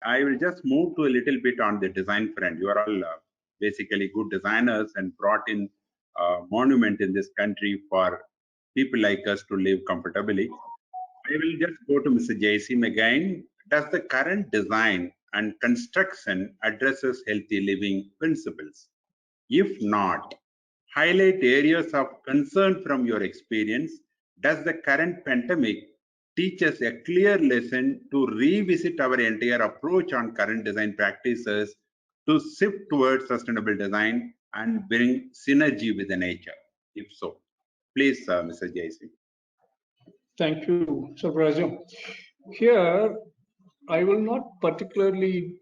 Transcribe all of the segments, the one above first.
I will just move to a little bit on the design front. You are all basically good designers and brought in a monument in this country for people like us to live comfortably. I will just go to Mr. Jaisim again. Does the current design and construction addresses healthy living principles? If not, highlight areas of concern from your experience. Does the current pandemic teach us a clear lesson to revisit our entire approach on current design practices to shift towards sustainable design and bring synergy with the nature? If so, please, Mr. Jaisim. Thank you, Subrazio. Here, I will not particularly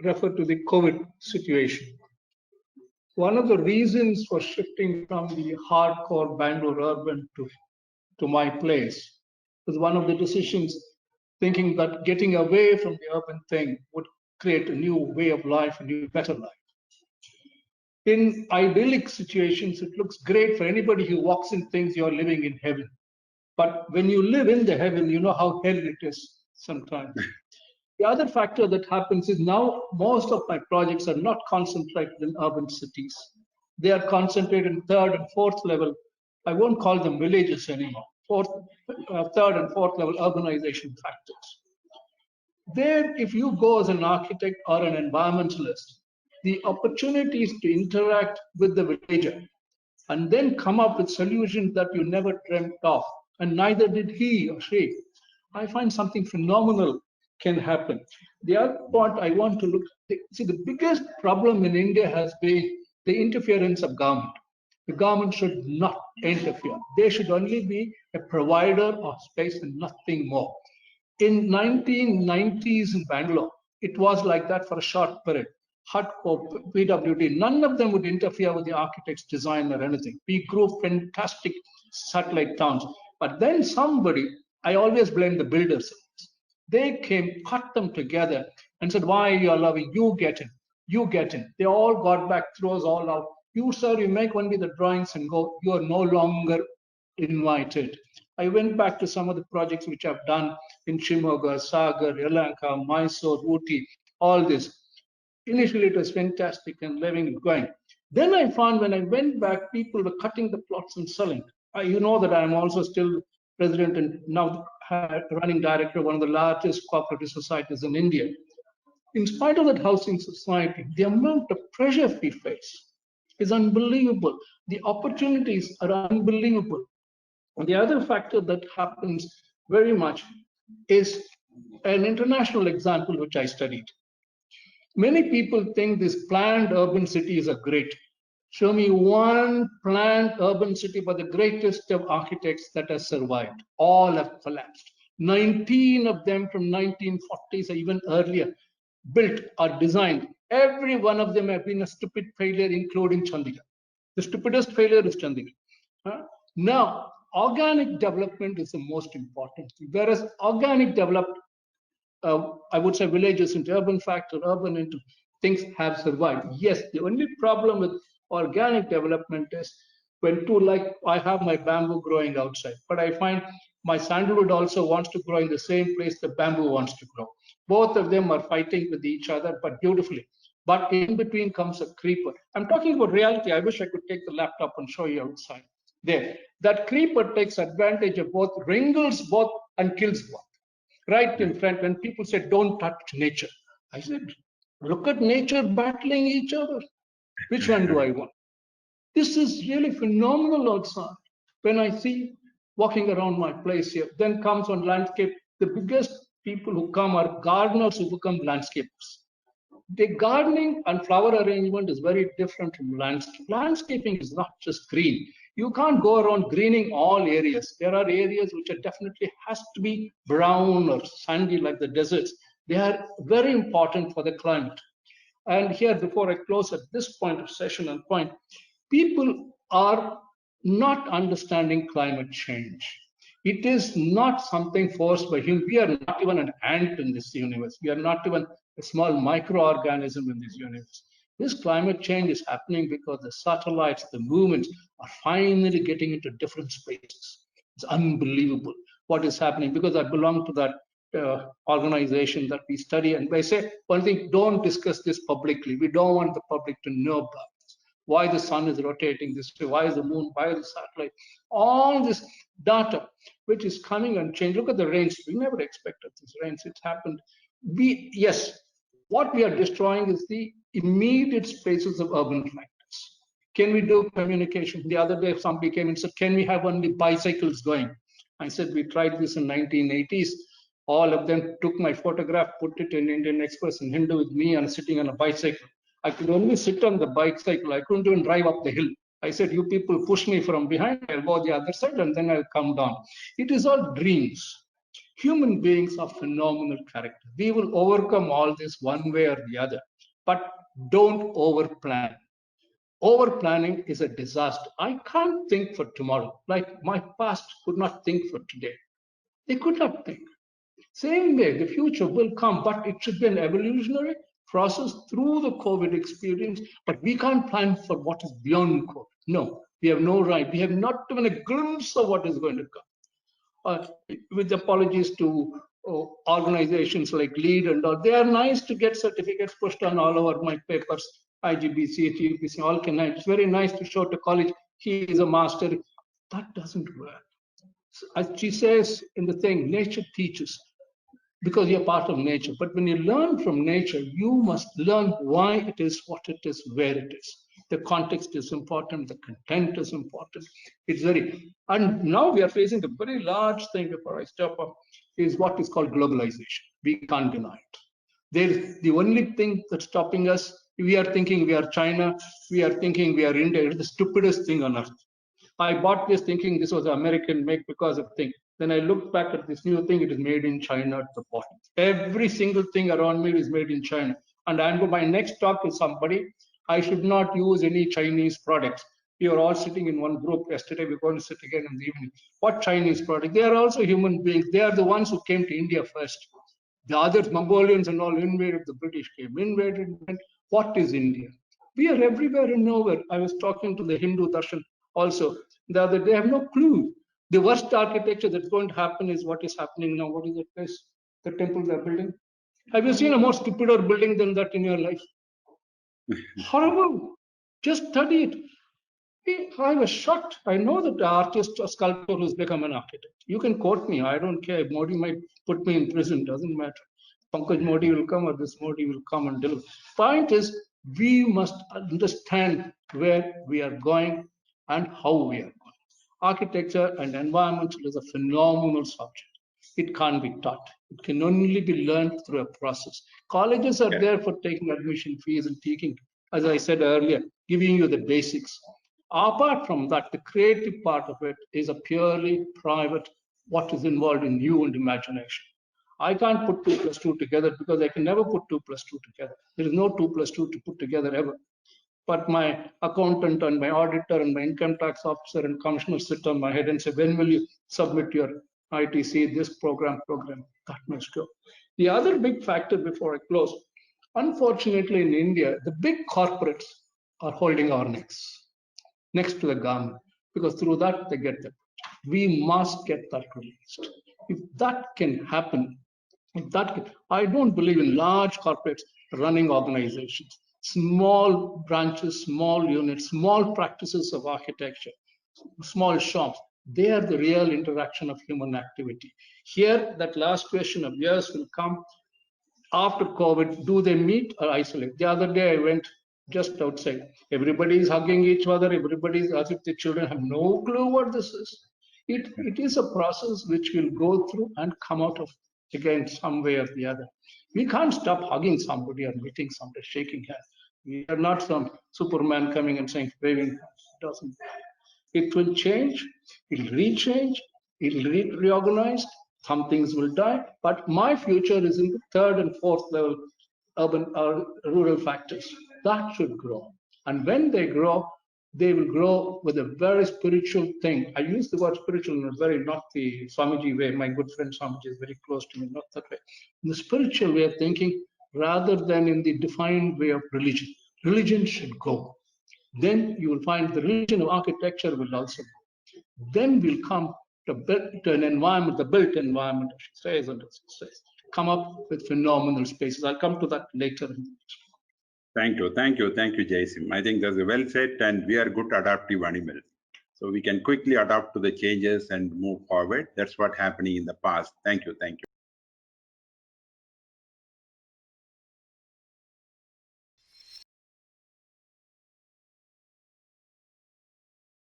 refer to the COVID situation. One of the reasons for shifting from the hardcore Bangalore urban to my place was one of the decisions thinking that getting away from the urban thing would create a new way of life, a new, better life. In idyllic situations, it looks great for anybody who walks in thinks you're living in heaven. But when you live in the heaven, you know how hell it is sometimes. The other factor that happens is now most of my projects are not concentrated in urban cities. They are concentrated in third and fourth level. I won't call them villages anymore. Third and fourth level urbanization factors. There, if you go as an architect or an environmentalist, the opportunities to interact with the villager and then come up with solutions that you never dreamt of, and neither did he or she. I find something phenomenal can happen. The other point I want to look at, see, the biggest problem in India has been the interference of government. The government should not interfere. They should only be a provider of space and nothing more. In 1990s in Bangalore, it was like that for a short period. HUD, PWD, none of them would interfere with the architect's design or anything. We grew fantastic satellite towns. But then somebody, I always blame the builders. They came, cut them together and said, why are you allowing? You get in. You get in. They all got back, threw us all out. You, sir, you make only the drawings and go. You are no longer invited. I went back to some of the projects which I've done in Shimoga, Sagar, Yelahanka, Mysore, Ooty, all this. Initially, it was fantastic and living and going. Then I found when I went back, people were cutting the plots and selling. You know that I'm also still president and now running director of one of the largest cooperative societies in India. In spite of that housing society, the amount of pressure we face is unbelievable. The opportunities are unbelievable. And the other factor that happens very much is an international example which I studied. Many people think these planned urban cities are great. Show me one planned urban city by the greatest of architects that has survived. All have collapsed. 19 of them from 1940s or even earlier built or designed. Every one of them have been a stupid failure, including Chandigarh. The stupidest failure is Chandigarh. Now, organic development is the most important. Whereas organic development, I would say villages into urban factor, urban into things have survived. Yes, the only problem with organic development is when I have my bamboo growing outside, but I find my sandalwood also wants to grow in the same place the bamboo wants to grow. Both of them are fighting with each other, but beautifully. But in between comes a creeper. I'm talking about reality. I wish I could take the laptop and show you outside. There, that creeper takes advantage of both, wrangles both, and kills both. Right in front, when people say, don't touch nature. I said, look at nature battling each other. Which one do I want? This is really phenomenal outside. When I see walking around my place here, then comes on landscape. The biggest people who come are gardeners who become landscapers. The gardening and flower arrangement is very different from landscape. Landscaping is not just green. You can't go around greening all areas. There are areas which are definitely has to be brown or sandy like the deserts. They are very important for the climate. And here, before I close at this point of session and point, people are not understanding climate change. It is not something forced by human. We are not even an ant in this universe. We are not even a small microorganism in this universe. This climate change is happening because the satellites, the movements are finally getting into different spaces. It's unbelievable what is happening because I belong to that organization that we study. And I say one thing: don't discuss this publicly. We don't want the public to know about this. Why the sun is rotating this way? Why is the moon? Why is the satellite? All this data which is coming and change. Look at the rains. We never expected this rains. It's happened. Yes, what we are destroying is the immediate spaces of urban factors. Can we do communication? The other day, somebody came and said, can we have only bicycles going? I said, we tried this in 1980s. All of them took my photograph, put it in Indian Express and Hindu with me and sitting on a bicycle. I could only sit on the bicycle. I couldn't even drive up the hill. I said, you people push me from behind, I'll go the other side and then I'll come down. It is all dreams. Human beings are phenomenal character. We will overcome all this one way or the other, but don't overplan. Over planning is a disaster. I can't think for tomorrow. Like my past could not think for today. They could not think. Same way, the future will come, but it should be an evolutionary process through the COVID experience. But we can't plan for what is beyond COVID. No, we have no right. We have not even a glimpse of what is going to come. With apologies to organizations like LEAD and all, they are nice to get certificates pushed on all over my papers. IGBC, GBC, all can. It's very nice to show to college he is a master. That doesn't work. As she says in the thing, nature teaches because you're part of nature. But when you learn from nature, you must learn why it is, what it is, where it is. The context is important, the content is important. It's very, and now we are facing a very large thing before I stop up, is what is called globalization. We can't deny it. There's the only thing that's stopping us. We are thinking we are China, we are thinking we are India. It's the stupidest thing on earth. I bought this thinking this was American make because of thing. Then I looked back at this new thing, it is made in China at the bottom. Every single thing around me is made in China. And I'm going, my next talk is somebody, I should not use any Chinese products. We are all sitting in one group. Yesterday, we're going to sit again in the evening. What Chinese product? They are also human beings. They are the ones who came to India first. The others, Mongolians and all invaded, the British came, invaded. What is India? We are everywhere and nowhere. I was talking to the Hindu Darshan also the other day. They have no clue. The worst architecture that's going to happen is what is happening now. What is the place? The temple they're building. Have you seen a more stupider building than that in your life? Horrible. Just study it. I was shocked. I know that the artist or sculptor who's become an architect. You can quote me. I don't care. Modi might put me in prison. Doesn't matter. Pankaj Modi will come or this Modi will come and deliver. Point is, we must understand where we are going and how we are going. Architecture and environmental is a phenomenal subject. It can't be taught. It can only be learned through a process. Colleges are there for taking admission fees and teaching, as I said earlier, giving you the basics. Apart from that, the creative part of it is a purely private, what is involved in you and imagination. I can't put 2 plus 2 together because I can never put 2 plus 2 together. There is no 2 plus 2 to put together ever. But my accountant and my auditor and my income tax officer and commissioner sit on my head and say, when will you submit your ITC, this program, that must go. The other big factor before I close, unfortunately in India, the big corporates are holding our necks next to the government because through that they get that. We must get that released. If that can happen, I don't believe in large corporates running organizations. Small branches, small units, small practices of architecture, small shops, they are the real interaction of human activity. Here, that last question of yours will come after COVID. Do they meet or isolate? The other day I went just outside. Everybody is hugging each other. Everybody is as if the children have no clue what this is. It is a process which will go through and come out of again some way or the other. We can't stop hugging somebody or meeting somebody, shaking hands. We are not some Superman coming and saying, waving hands. It doesn't. It will change, it'll rechange, it'll reorganize, some things will die, but my future is in the third and fourth level urban or rural factors. That should grow. And when they will grow with a very spiritual thing. I use the word spiritual in a very, not the Swamiji way. My good friend Swamiji is very close to me, not that way. In the spiritual way of thinking, rather than in the defined way of religion. Religion should go. Then you will find the religion of architecture will also go. Then will come to an environment, the built environment, I should say, isn't it? Come up with phenomenal spaces. I'll come to that later. Thank you, Jaisim. I think that's well said, and we are good adaptive animals. So we can quickly adapt to the changes and move forward. That's what happening in the past. Thank you.